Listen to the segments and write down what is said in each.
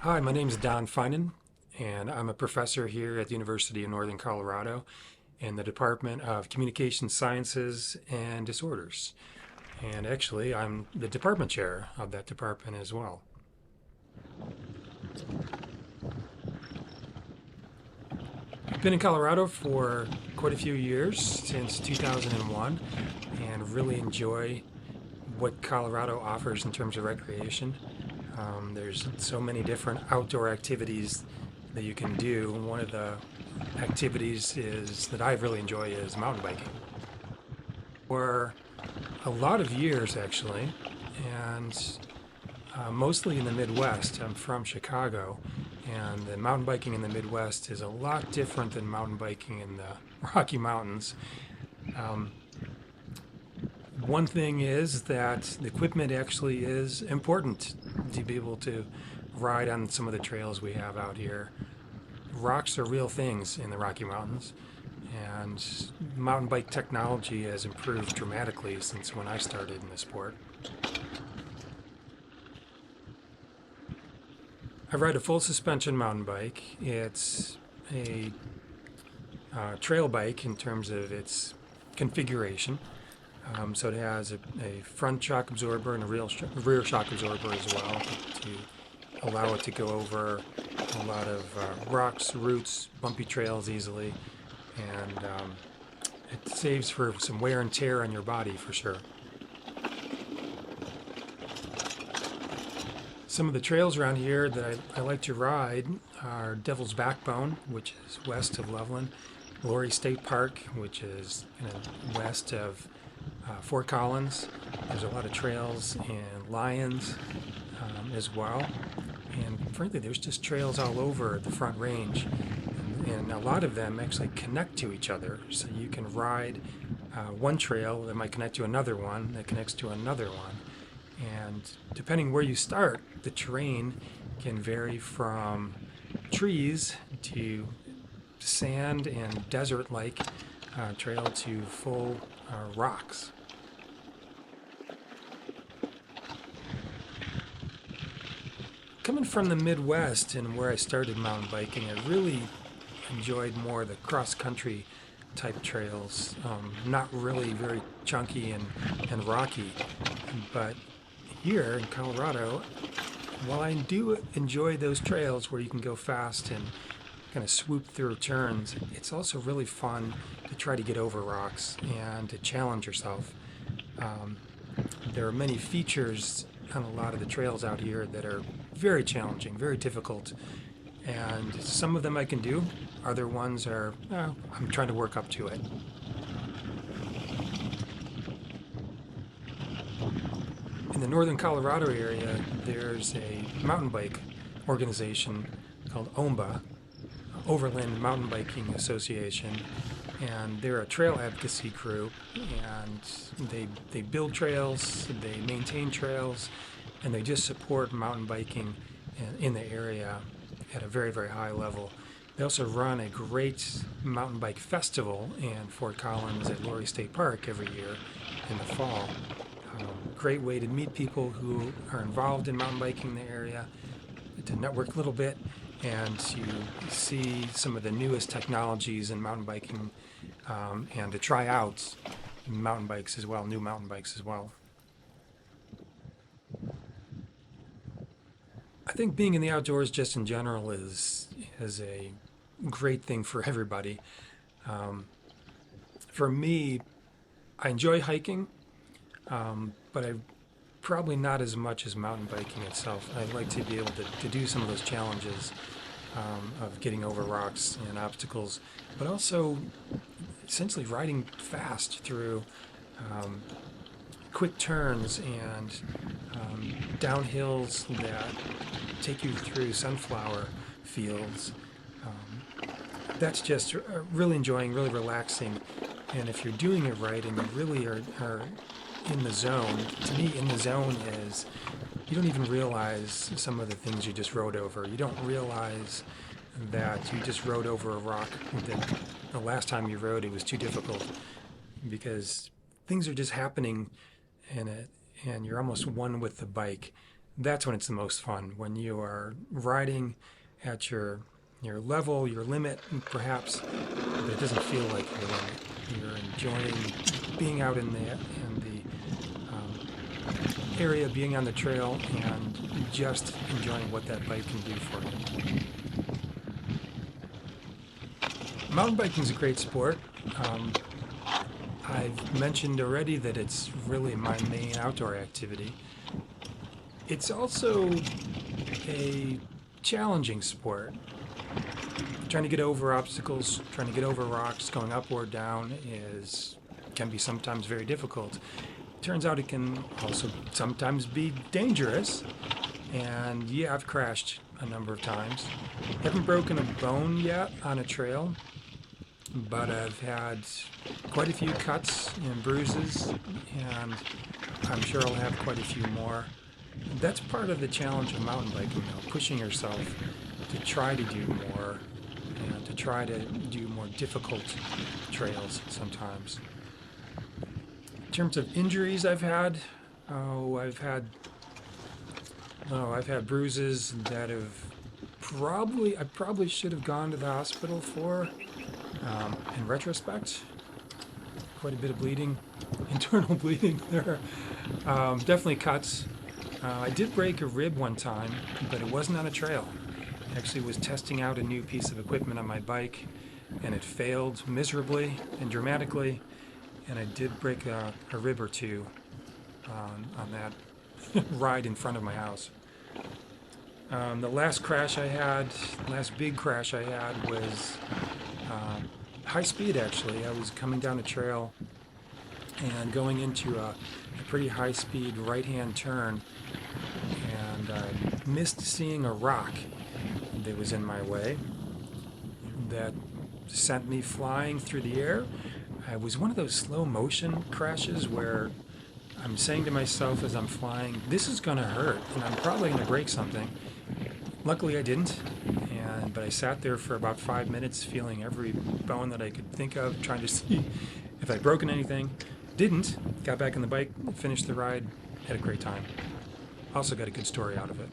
Hi, my name is Don Finan, and I'm a professor here at the University of Northern Colorado in the Department of Communication Sciences and Disorders. And actually, I'm the department chair of that department as well. I've been in Colorado for quite a few years, since 2001, and really enjoy what Colorado offers in terms of recreation. There's so many different outdoor activities that you can do. One of the activities is that I really enjoy is mountain biking. For a lot of years, actually, and mostly in the Midwest. I'm from Chicago, and the mountain biking in the Midwest is a lot different than mountain biking in the Rocky Mountains. Um, One thing is that the equipment actually is important to be able to ride on some of the trails we have out here. Rocks are real things in the Rocky Mountains, and mountain bike technology has improved dramatically since when I started in the sport. I ride a full suspension mountain bike. It's a trail bike in terms of its configuration. So it has a front shock absorber and a rear shock absorber as well to allow it to go over a lot of rocks, roots, bumpy trails easily, and it saves for some wear and tear on your body for sure. Some of the trails around here that I like to ride are Devil's Backbone, which is west of Loveland, Lory State Park, which is west of Fort Collins. There's a lot of trails in Lyons as well. And frankly, there's just trails all over the Front Range. And a lot of them actually connect to each other. So you can ride one trail that might connect to another one that connects to another one. And depending where you start, the terrain can vary from trees to sand and desert-like trail to full rocks. Coming from the Midwest and where I started mountain biking, I really enjoyed more the cross-country type trails, not really very chunky and rocky, but here in Colorado, while I do enjoy those trails where you can go fast and kind of swoop through turns, it's also really fun to try to get over rocks and to challenge yourself. There are many features on a lot of the trails out here that are very challenging, very difficult, and some of them I can do. Other ones are, I'm trying to work up to it. In the northern Colorado area, there's a mountain bike organization called OMBA, Overland Mountain Biking Association, and they're a trail advocacy group, and they build trails, they maintain trails, and they just support mountain biking in the area at a very, very high level. They also run a great mountain bike festival in Fort Collins at Lory State Park every year in the fall. Great way to meet people who are involved in mountain biking in the area, to network a little bit, and to see some of the newest technologies in mountain biking, and to try out mountain bikes as well, new mountain bikes as well. I think being in the outdoors just in general is a great thing for everybody. Um, for me, I enjoy hiking, but I probably not as much as mountain biking itself. I'd like to be able to do some of those challenges of getting over rocks and obstacles, but also essentially riding fast through quick turns and downhills that take you through sunflower fields. That's just really enjoying, really relaxing. And if you're doing it right and you really are in the zone, to me, in the zone is you don't even realize some of the things you just rode over. You don't realize that you just rode over a rock that the last time you rode it was too difficult, because things are just happening in it and you're almost one with the bike. That's when it's the most fun, when you are riding at your level, your limit, perhaps, but it doesn't feel like your limit. You're enjoying being out in the area, being on the trail, and just enjoying what that bike can do for you. Mountain biking is a great sport. I've mentioned already that it's really my main outdoor activity. It's also a challenging sport. Trying to get over obstacles, trying to get over rocks, going up or down can be sometimes very difficult. Turns out it can also sometimes be dangerous. And yeah, I've crashed a number of times. Haven't broken a bone yet on a trail, but I've had quite a few cuts and bruises, and I'm sure I'll have quite a few more. That's part of the challenge of mountain biking, though, pushing yourself to try to do more and to try to do more difficult trails sometimes. In terms of injuries I've had bruises that I probably should have gone to the hospital for. In retrospect, quite a bit of bleeding, internal bleeding there. Definitely cuts. I did break a rib one time, but it wasn't on a trail. I actually was testing out a new piece of equipment on my bike, and it failed miserably and dramatically, and I did break a rib or two on that ride in front of my house. The last big crash I had was high speed, actually. I was coming down a trail and going into a pretty high speed right-hand turn, and I missed seeing a rock that was in my way that sent me flying through the air. It was one of those slow motion crashes where I'm saying to myself as I'm flying, this is going to hurt and I'm probably going to break something. Luckily I didn't, but I sat there for about 5 minutes feeling every bone that I could think of, trying to see if I'd broken anything. Didn't. Got back on the bike, finished the ride, had a great time. Also got a good story out of it.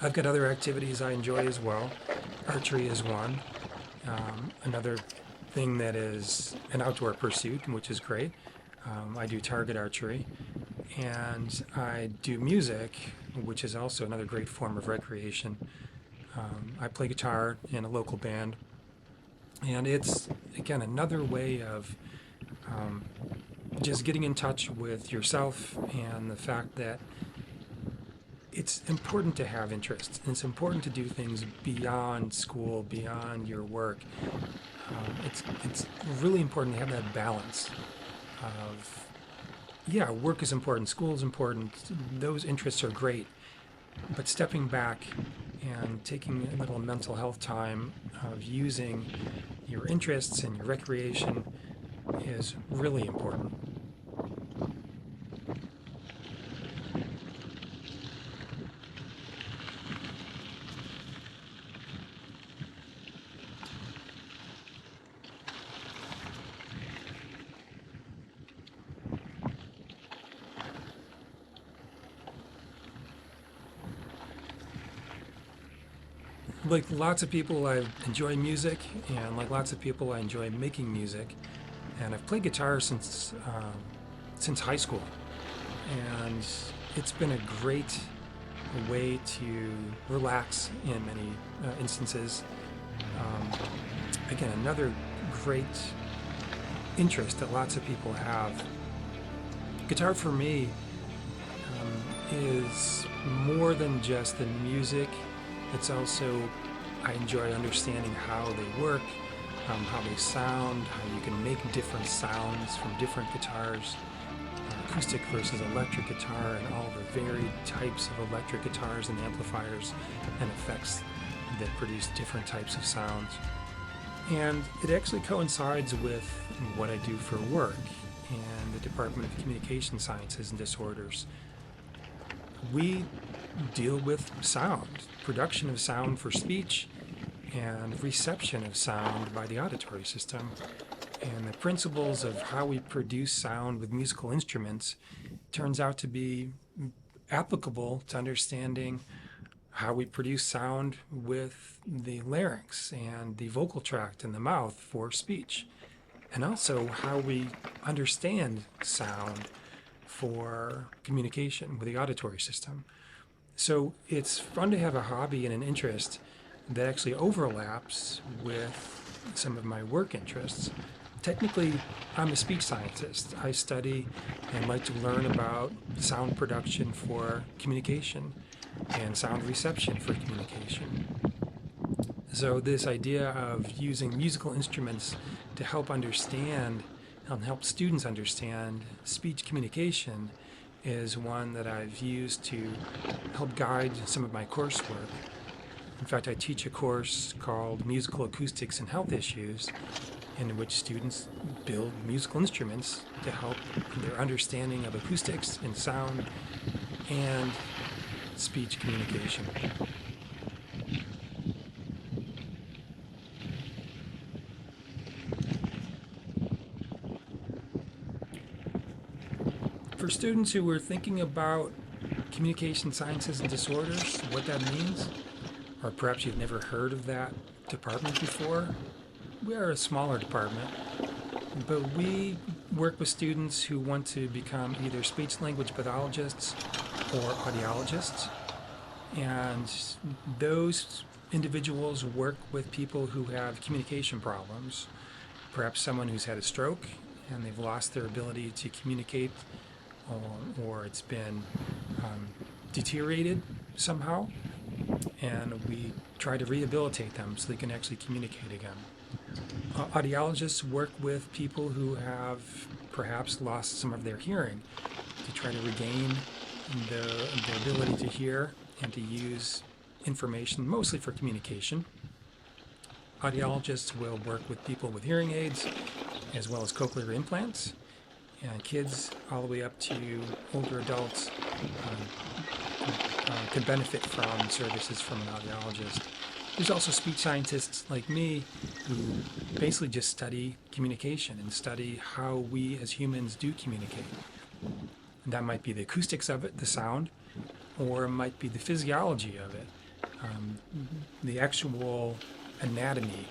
I've got other activities I enjoy as well. Archery is one. Another thing that is an outdoor pursuit, which is great. I do target archery, and I do music, which is also another great form of recreation. I play guitar in a local band, and it's, again, another way of just getting in touch with yourself and the fact that it's important to have interests, and it's important to do things beyond school, beyond your work. It's really important to have that balance of, yeah, work is important, school is important, those interests are great, but stepping back and taking a little mental health time of using your interests and your recreation is really important. Like lots of people, I enjoy music, and like lots of people, I enjoy making music. And I've played guitar since high school, and it's been a great way to relax in many instances. Again, another great interest that lots of people have. Guitar for me is more than just the music. It's also, I enjoy understanding how they work, how they sound, how you can make different sounds from different guitars. acoustic versus electric guitar and all the varied types of electric guitars and amplifiers and effects that produce different types of sounds. And it actually coincides with what I do for work in the Department of Communication Sciences and Disorders. We deal with sound, production of sound for speech, and reception of sound by the auditory system. And the principles of how we produce sound with musical instruments turns out to be applicable to understanding how we produce sound with the larynx and the vocal tract in the mouth for speech, and also how we understand sound for communication with the auditory system. So it's fun to have a hobby and an interest that actually overlaps with some of my work interests. Technically, I'm a speech scientist. I study and like to learn about sound production for communication and sound reception for communication. So this idea of using musical instruments to help understand and help students understand speech communication is one that I've used to help guide some of my coursework. In fact, I teach a course called Musical Acoustics and Health Issues, in which students build musical instruments to help their understanding of acoustics and sound and speech communication. For students who are thinking about communication sciences and disorders, what that means, or perhaps you've never heard of that department before, we are a smaller department, but we work with students who want to become either speech-language pathologists or audiologists, and those individuals work with people who have communication problems, perhaps someone who's had a stroke and they've lost their ability to communicate, or it's been deteriorated somehow, and we try to rehabilitate them so they can actually communicate again. Audiologists work with people who have perhaps lost some of their hearing to try to regain their ability to hear and to use information mostly for communication. Audiologists will work with people with hearing aids as well as cochlear implants, and kids all the way up to older adults can benefit from services from an audiologist. There's also speech scientists like me who basically just study communication and study how we as humans do communicate. And that might be the acoustics of it, the sound, or it might be the physiology of it, the actual anatomy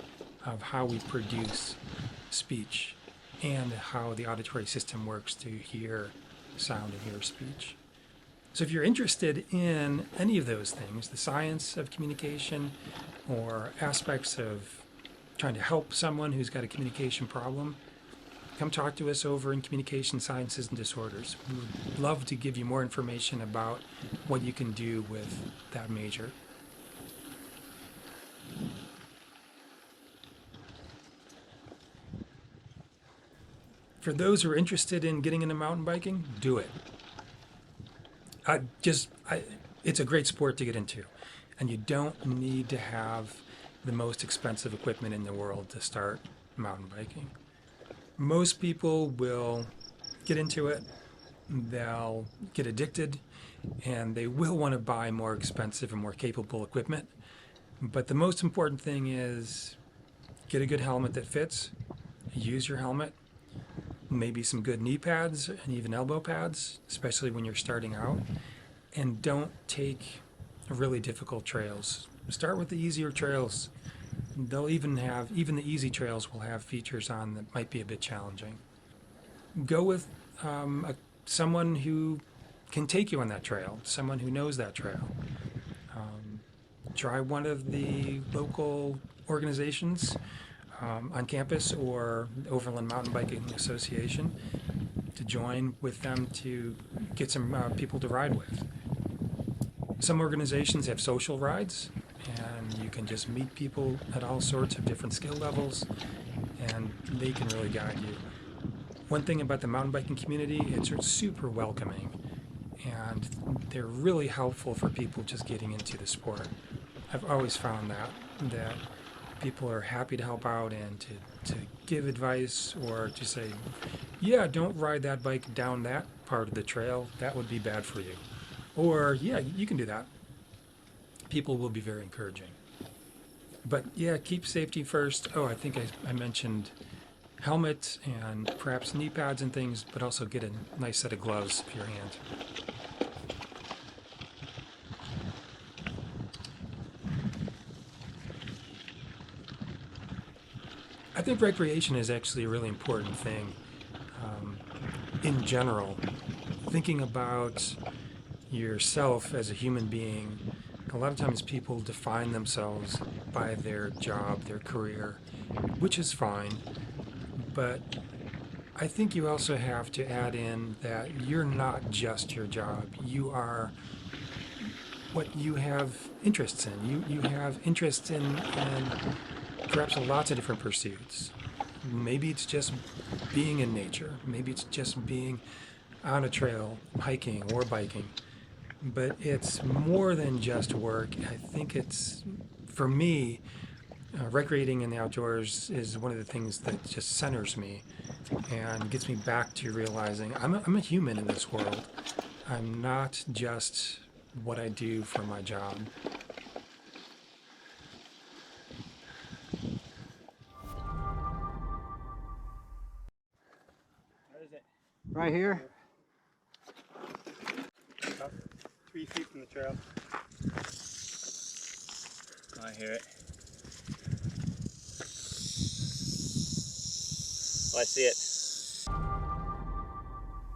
of how we produce speech and how the auditory system works to hear sound and hear speech. So if you're interested in any of those things, the science of communication or aspects of trying to help someone who's got a communication problem, come talk to us over in Communication Sciences and Disorders. We would love to give you more information about what you can do with that major. For those who are interested in getting into mountain biking, do it. It's a great sport to get into, and you don't need to have the most expensive equipment in the world to start mountain biking. Most people will get into it, they'll get addicted, and they will want to buy more expensive and more capable equipment. But the most important thing is get a good helmet that fits, use your helmet, maybe some good knee pads and even elbow pads, especially when you're starting out, and don't take really difficult trails. Start with the easier trails. They'll even the easy trails will have features on that might be a bit challenging. Go with someone who can take you on that trail, someone who knows that trail. Try one of the local organizations on campus or the Overland Mountain Biking Association to join with them to get some people to ride with. Some organizations have social rides, and you can just meet people at all sorts of different skill levels, and they can really guide you. One thing about the mountain biking community, it's super welcoming, and they're really helpful for people just getting into the sport. I've always found that people are happy to help out and to give advice, or to say, yeah, don't ride that bike down that part of the trail, that would be bad for you. Or, yeah, you can do that. People will be very encouraging. But yeah, keep safety first. Oh, I think I mentioned helmet and perhaps knee pads and things, but also get a nice set of gloves for your hand. I think recreation is actually a really important thing in general. Thinking about yourself as a human being, a lot of times people define themselves by their job, their career, which is fine, but I think you also have to add in that you're not just your job. You are what you have interests in. You have interests in perhaps lots of different pursuits. Maybe it's just being in nature. Maybe it's just being on a trail, hiking or biking. But it's more than just work. I think it's, for me, recreating in the outdoors is one of the things that just centers me and gets me back to realizing I'm a human in this world. I'm not just what I do for my job. Where is it? Right here? About 3 feet from the trail. I hear it. Oh, I see it.